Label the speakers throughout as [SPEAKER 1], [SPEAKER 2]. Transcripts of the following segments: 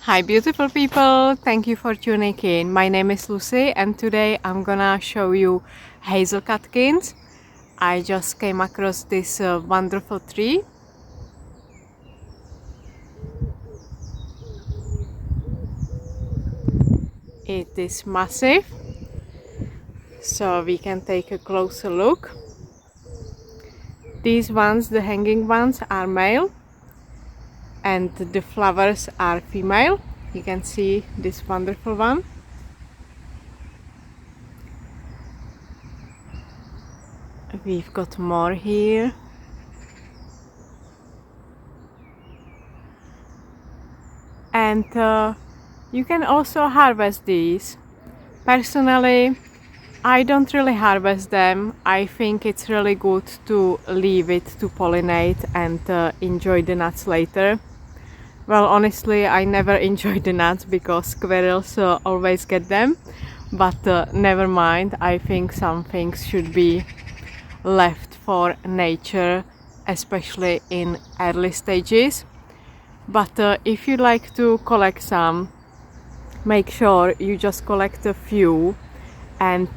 [SPEAKER 1] Hi beautiful people, thank you for tuning in. My name is Lucy and today I'm gonna show you Hazel Catkins. I just came across this wonderful tree. It is massive, so we can take a closer look. These ones, the hanging ones, are male and the flowers are female. You can see this wonderful one. We've got more here. And you can also harvest these. Personally, I don't really harvest them. I think it's really good to leave it to pollinate and enjoy the nuts later. Well, honestly, I never enjoy the nuts because squirrels always get them. But never mind, I think some things should be left for nature, especially in early stages. But if you like to collect some, make sure you just collect a few, and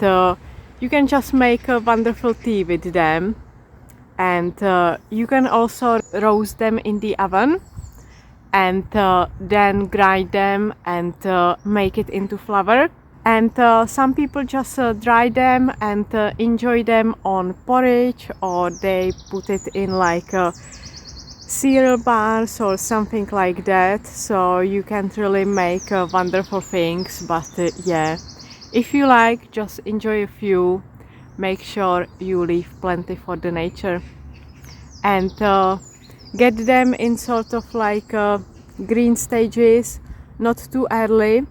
[SPEAKER 1] you can just make a wonderful tea with them. And you can also roast them in the oven and then grind them and make it into flour. And some people just dry them and enjoy them on porridge, or they put it in like cereal bars or something like that. So you can't really make wonderful things, but yeah, if you like, just enjoy a few. Make sure you leave plenty for the nature, and get them in sort of like green stages, not too early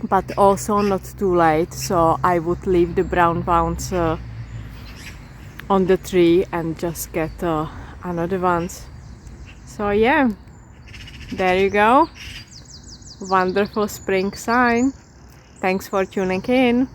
[SPEAKER 1] but also not too late. So I would leave the brown ones on the tree and just get another ones. So yeah, there you go. Wonderful spring sign. Thanks for tuning in.